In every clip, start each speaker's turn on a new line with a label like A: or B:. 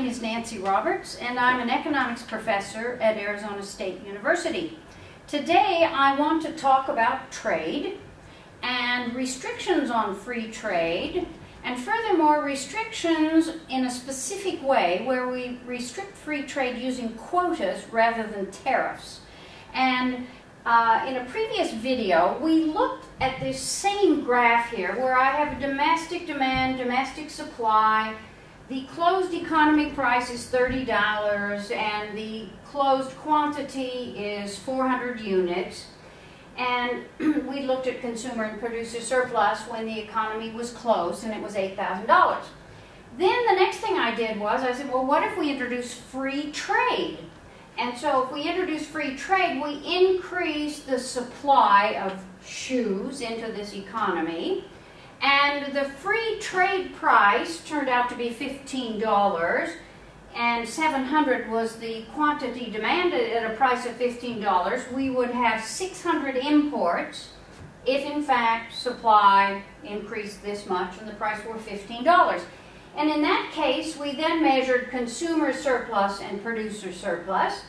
A: name is Nancy Roberts, and I'm an economics professor at Arizona State University. Today, I want to talk about trade and restrictions on free trade, and furthermore, restrictions in a specific way where we restrict free trade using quotas rather than tariffs. And in a previous video, we looked at this same graph here where I have a domestic demand, domestic supply. The closed economy price is $30 and the closed quantity is 400 units. And we looked at consumer and producer surplus when the economy was closed and it was $8,000. Then the next thing I did was I said, well, what if we introduce free trade? And so if we introduce free trade, we increase the supply of shoes into this economy. And the free trade price turned out to be $15, and 700 was the quantity demanded at a price of $15. We would have 600 imports if, in fact, supply increased this much and the price were $15. And in that case, we then measured consumer surplus and producer surplus,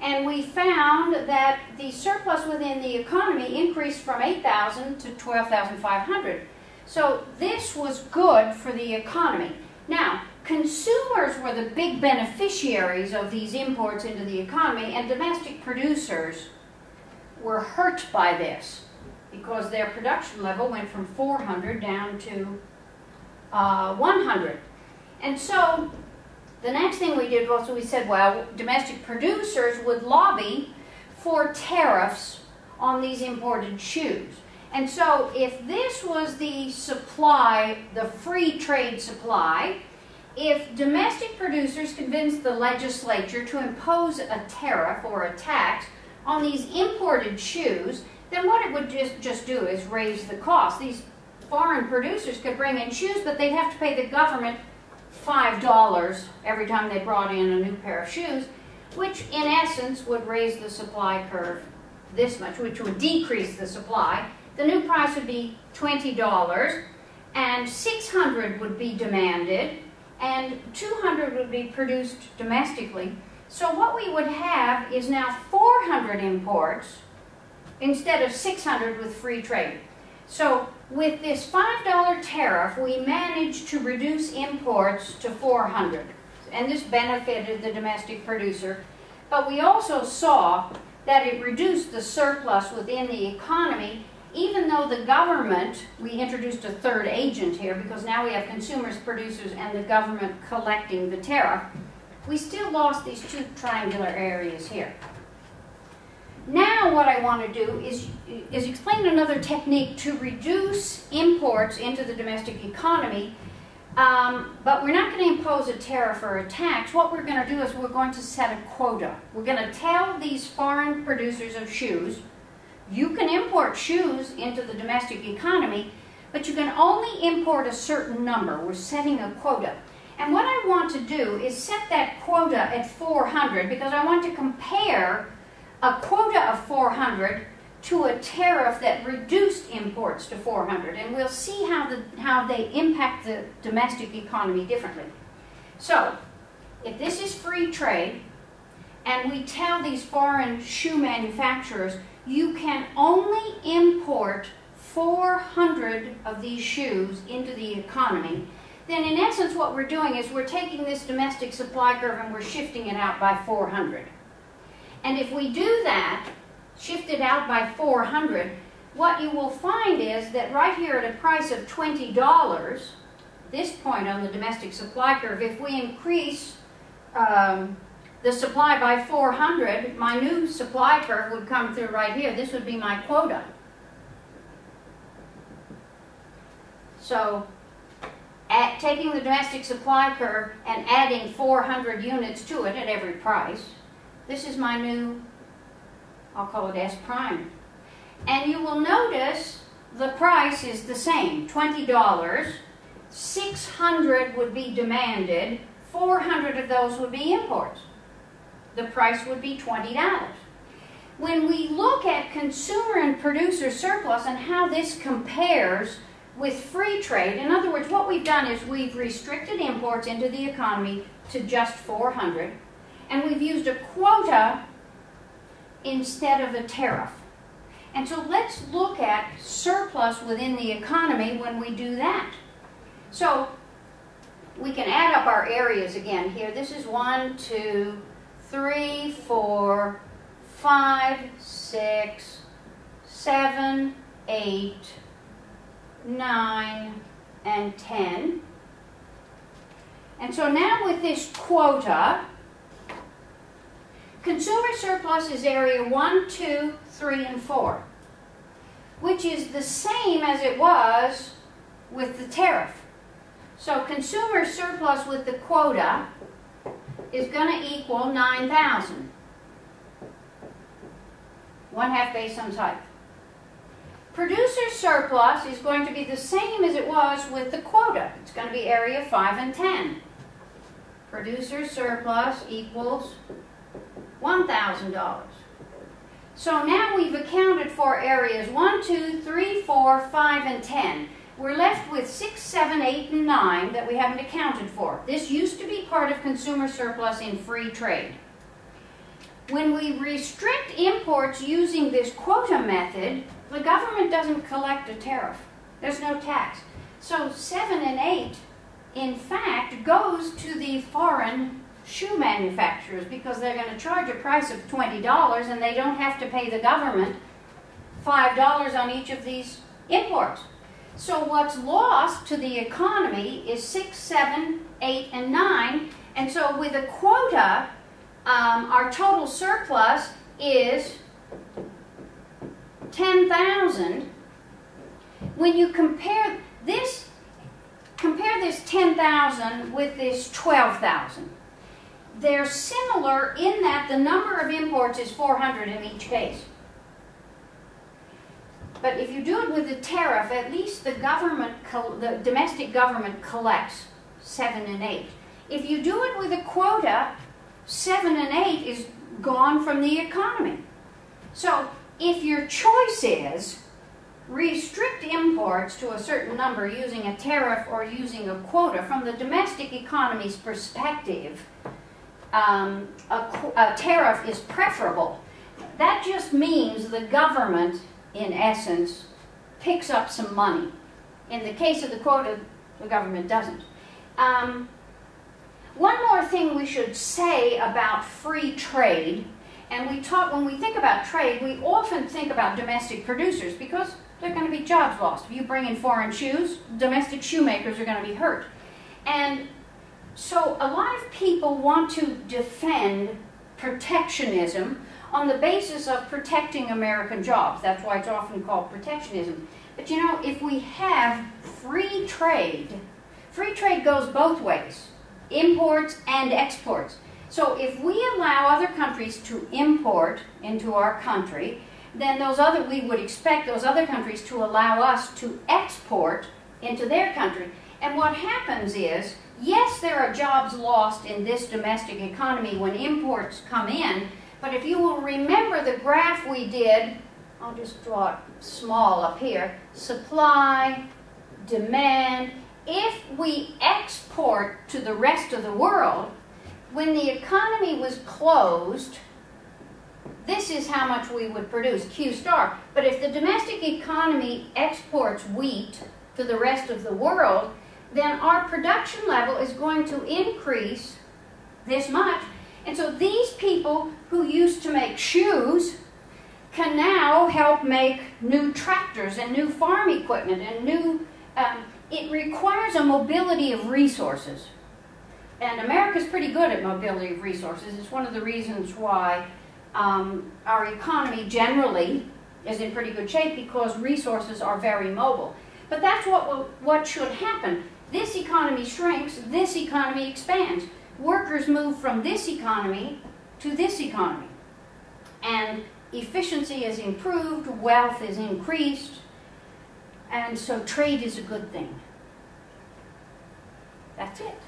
A: and we found that the surplus within the economy increased from 8,000 to 12,500. So this was good for the economy. Now, consumers were the big beneficiaries of these imports into the economy, and domestic producers were hurt by this because their production level went from 400 down to 100. And so the next thing we did was we said, well, domestic producers would lobby for tariffs on these imported shoes. And so if this was the supply, the free trade supply, if domestic producers convinced the legislature to impose a tariff or a tax on these imported shoes, then what it would just do is raise the cost. These foreign producers could bring in shoes, but they'd have to pay the government $5 every time they brought in a new pair of shoes, which in essence would raise the supply curve this much, which would decrease the supply. The new price would be $20, and 600 would be demanded, and 200 would be produced domestically. So what we would have is now 400 imports instead of 600 with free trade. So with this $5 tariff, we managed to reduce imports to 400, and this benefited the domestic producer. But we also saw that it reduced the surplus within the economy, even though the government, we introduced a third agent here because now we have consumers, producers, and the government collecting the tariff. We still lost these two triangular areas here. Now what I want to do is explain another technique to reduce imports into the domestic economy, but we're not going to impose a tariff or a tax. What we're going to do is we're going to set a quota. We're going to tell these foreign producers of shoes, you can import shoes into the domestic economy, but you can only import a certain number. We're setting a quota. And what I want to do is set that quota at 400 because I want to compare a quota of 400 to a tariff that reduced imports to 400. And we'll see how they impact the domestic economy differently. So, if this is free trade, and we tell these foreign shoe manufacturers, you can only import 400 of these shoes into the economy, then in essence what we're doing is we're taking this domestic supply curve and we're shifting it out by 400. And if we do that, shift it out by 400, what you will find is that right here at a price of $20, this point on the domestic supply curve, if we increase the supply by 400, my new supply curve would come through right here. This would be my quota. So, taking the domestic supply curve and adding 400 units to it at every price, this is my new, I'll call it S prime. And you will notice the price is the same, $20. 600 would be demanded, 400 of those would be imports. The price would be $20. When we look at consumer and producer surplus and how this compares with free trade, in other words, what we've done is we've restricted imports into the economy to just 400, and we've used a quota instead of a tariff. And so let's look at surplus within the economy when we do that. So we can add up our areas again here. This is 1, 2, 3, 4, 5, 6, 7, 8, 9, and 10. And so now with this quota, consumer surplus is area 1, 2, 3, and 4, which is the same as it was with the tariff. So consumer surplus with the quota is going to equal 9,000. 1/2 base times height. Producer surplus is going to be the same as it was with the quota. It's going to be area 5 and 10. Producer surplus equals $1,000. So now we've accounted for areas 1, 2, 3, 4, 5, and 10. We're left with 6, 7, 8, and 9 that we haven't accounted for. This used to be part of consumer surplus in free trade. When we restrict imports using this quota method, the government doesn't collect a tariff. There's no tax. So 7 and 8, in fact, goes to the foreign shoe manufacturers because they're going to charge a price of $20 and they don't have to pay the government $5 on each of these imports. So what's lost to the economy is 6, 7, 8, and 9. And so with a quota, our total surplus is 10,000. When you compare this 10,000 with this 12,000, they're similar in that the number of imports is 400 in each case. But if you do it with a tariff, at least the domestic government collects 7 and 8. If you do it with a quota, 7 and 8 is gone from the economy. So if your choice is restrict imports to a certain number using a tariff or using a quota, from the domestic economy's perspective, a tariff is preferable. That just means the government, in essence, picks up some money. In the case of the quota, the government doesn't. One more thing we should say about free trade, and when we think about trade, we often think about domestic producers because there are going to be jobs lost. If you bring in foreign shoes, domestic shoemakers are going to be hurt. And so a lot of people want to defend protectionism on the basis of protecting American jobs. That's why it's often called protectionism. But you know, if we have free trade goes both ways, imports and exports. So if we allow other countries to import into our country, then we would expect those other countries to allow us to export into their country. And what happens is, yes, there are jobs lost in this domestic economy when imports come in, but if you will remember the graph we did, I'll just draw it small up here, supply, demand. If we export to the rest of the world, when the economy was closed, this is how much we would produce, Q star. But if the domestic economy exports wheat to the rest of the world, then our production level is going to increase this much. And so these people who used to make shoes can now help make new tractors and new farm equipment and new, it requires a mobility of resources. And America's pretty good at mobility of resources. It's one of the reasons why our economy generally is in pretty good shape, because resources are very mobile. But that's what should happen. This economy shrinks, this economy expands. Workers move from this economy to this economy. And efficiency is improved, wealth is increased, and so trade is a good thing. That's it.